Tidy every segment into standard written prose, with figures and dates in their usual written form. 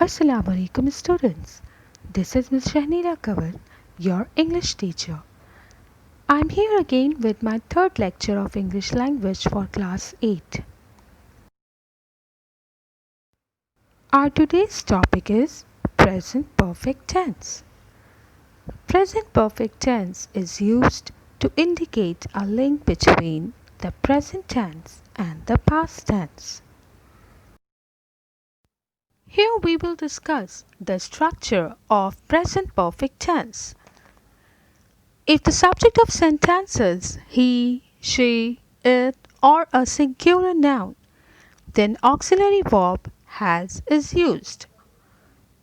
Assalamu alaikum students. This is Ms. Shahnira Kawar, your English teacher. I'm here again with my third lecture of English language for class 8. Our today's topic is present perfect tense. Present perfect tense is used to indicate a link between the present tense and the past tense. Here we will discuss the structure of present perfect tense. If the subject of sentence is he, she, it, or a singular noun, then auxiliary verb has is used.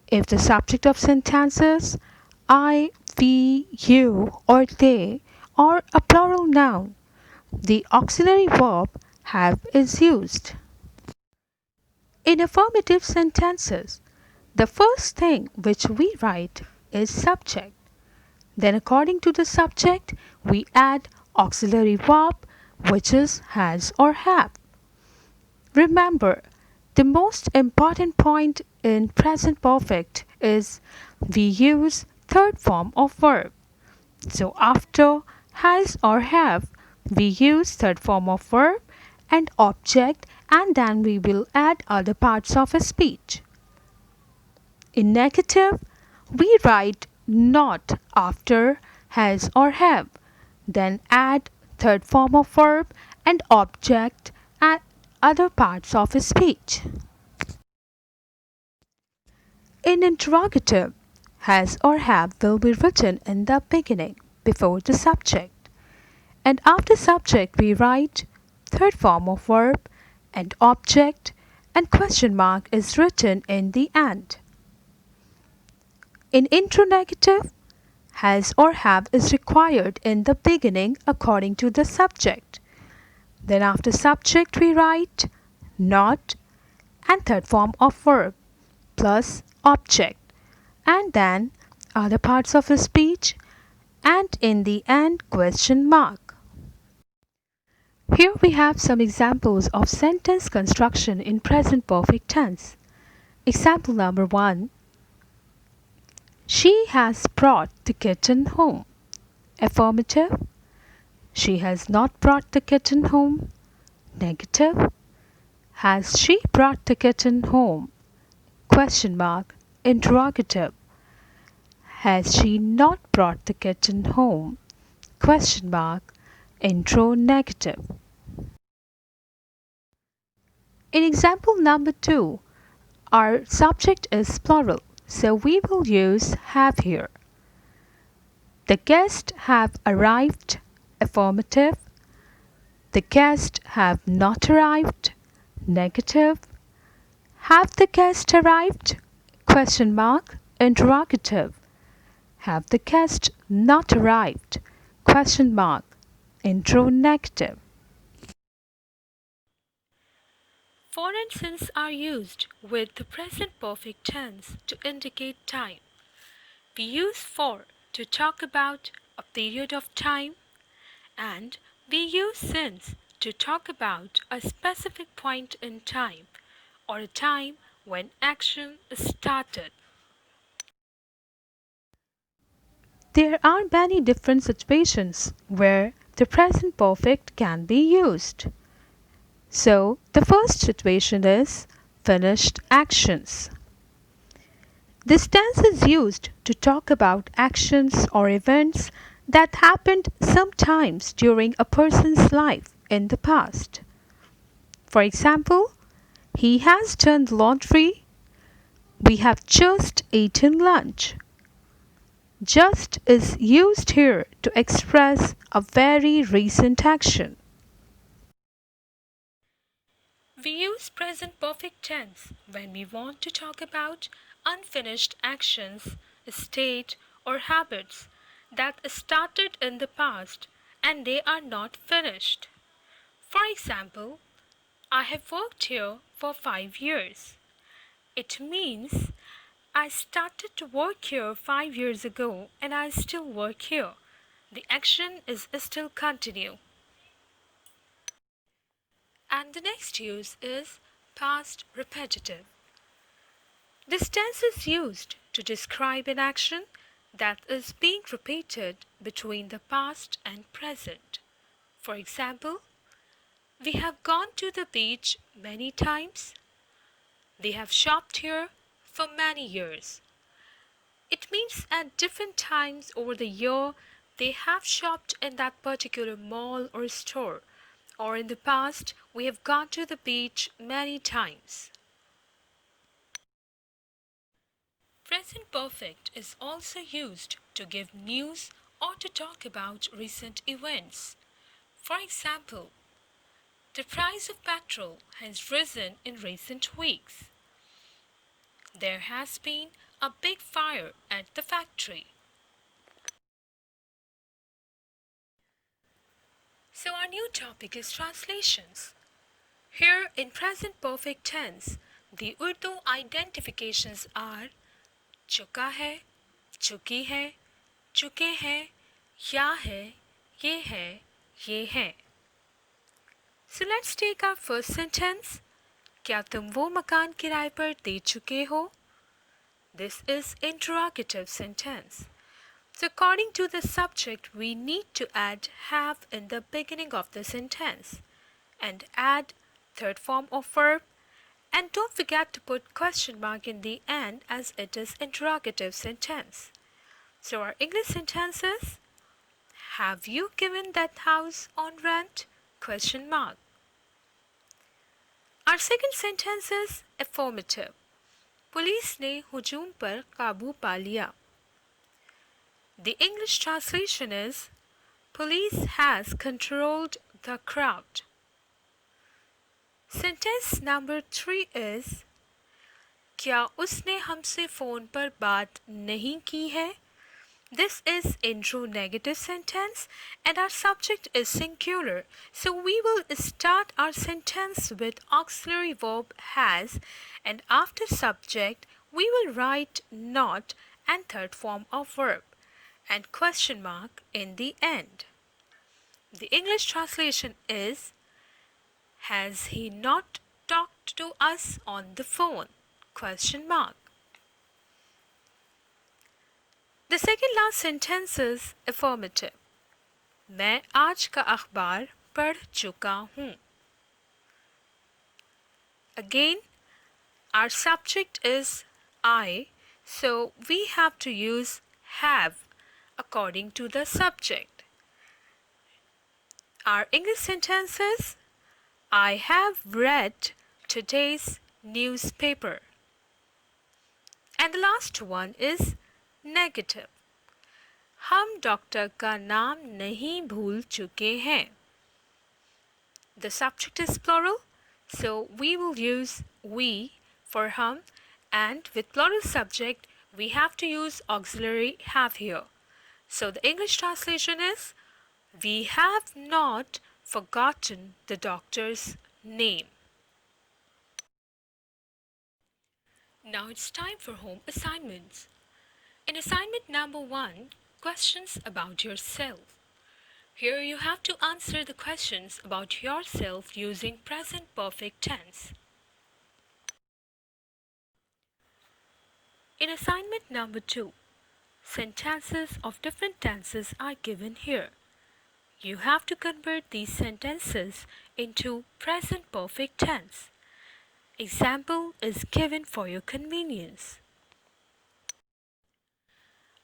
If the subject of sentence is I, we, you, or they, or a plural noun, the auxiliary verb have is used. In affirmative sentences, the first thing which we write is subject. Then according to the subject, we add auxiliary verb which is has or have. Remember, the most important point in present perfect is we use third form of verb. So after has or have, we use third form of verb and object, and then we will add other parts of a speech. In negative, we write not after has or have, then add third form of verb and object and other parts of a speech. In interrogative, has or have will be written in the beginning before the subject, and after subject we write third form of verb and object, and question mark is written in the end. In interrogative, has or have is required in the beginning according to the subject. Then after subject we write not and third form of verb plus object, and then other parts of a speech, and in the end question mark. Here we have some examples of sentence construction in present perfect tense. Example number 1. She has brought the kitten home. Affirmative. She has not brought the kitten home. Negative. Has she brought the kitten home? Question mark. Interrogative. Has she not brought the kitten home? Question mark. Interrogative. In example number 2, our subject is plural, so we will use have here. The guests have arrived. Affirmative. The guests have not arrived. Negative. Have the guests arrived? Question mark. Interrogative. Have the guests not arrived? Question mark. Interrogative. Foreign tenses are used with the present perfect tense to indicate time. We use for to talk about a period of time, and we use since to talk about a specific point in time or a time when action is started. There are many different situations where the present perfect can be used. So, the first situation is finished actions. This tense is used to talk about actions or events that happened sometimes during a person's life in the past. For example, he has done the laundry. We have just eaten lunch. Just is used here to express a very recent action. We use present perfect tense when we want to talk about unfinished actions, state, or habits that started in the past and they are not finished. For example, I have worked here for 5 years. It means I started to work here 5 years ago and I still work here. The action is still continue. And the next use is past repetitive. This tense is used to describe an action that is being repeated between the past and present. For example, we have gone to the beach many times. They have shopped here for many years. It means at different times over the year they have shopped in that particular mall or store, or in the past we have gone to the beach many times. Present perfect is also used to give news or to talk about recent events. For example, the price of petrol has risen in recent weeks. There has been a big fire at the factory. So, our new topic is translations. Here in present perfect tense, the Urdu identifications are चुका है, चुकी है, चुके हैं, या है, ये है. So let's take our first sentence. क्या तुम वो मकान किराए पर दे चुके हो? This is interrogative sentence. So according to the subject, we need to add have in the beginning of the sentence and add third form of verb, and don't forget to put question mark in the end as it is interrogative sentence. So our English sentences: have you given that house on rent? Question mark. Our second sentence is affirmative. Police ने हुजूम पर काबू पा लिया. The English translation is police has controlled the crowd. Sentence number 3 is क्या उसने हमसे phone पर बात नहीं की है? This is intro-negative sentence and our subject is singular. So we will start our sentence with auxiliary verb has, and after subject we will write not and third form of verb and question mark in the end. The English translation is has he not talked to us on the phone? Question mark. The second last sentence is affirmative. मैं आज का अखबार पढ़ चुका हूँ. Again, our subject is I, so we have to use have according to the subject. Our English sentence is I have read today's newspaper. And the last one is negative. हम doctor का नाम नहीं भूल चुके हैं. The subject is plural, so we will use we for hum, and with plural subject we have to use auxiliary have here. So the English translation is we have not forgotten the doctor's name. Now it's time for home assignments. In assignment number 1, questions about yourself. Here you have to answer the questions about yourself using present perfect tense. In assignment number 2, sentences of different tenses are given here. You have to convert these sentences into present perfect tense. Example is given for your convenience.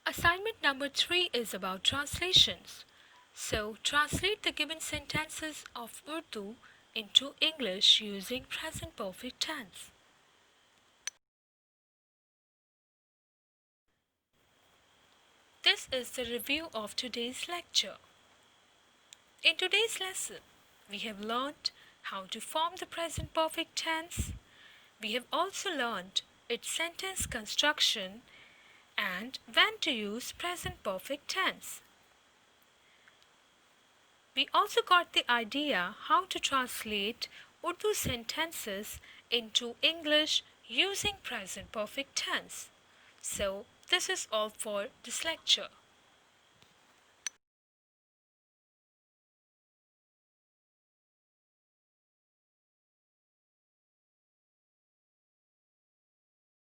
Assignment number 3 is about translations. So translate the given sentences of Urdu into English using present perfect tense. This is the review of today's lecture. In today's lesson, we have learned how to form the present perfect tense. We have also learned its sentence construction and when to use present perfect tense. We also got the idea how to translate Urdu sentences into English using present perfect tense. So, this is all for this lecture.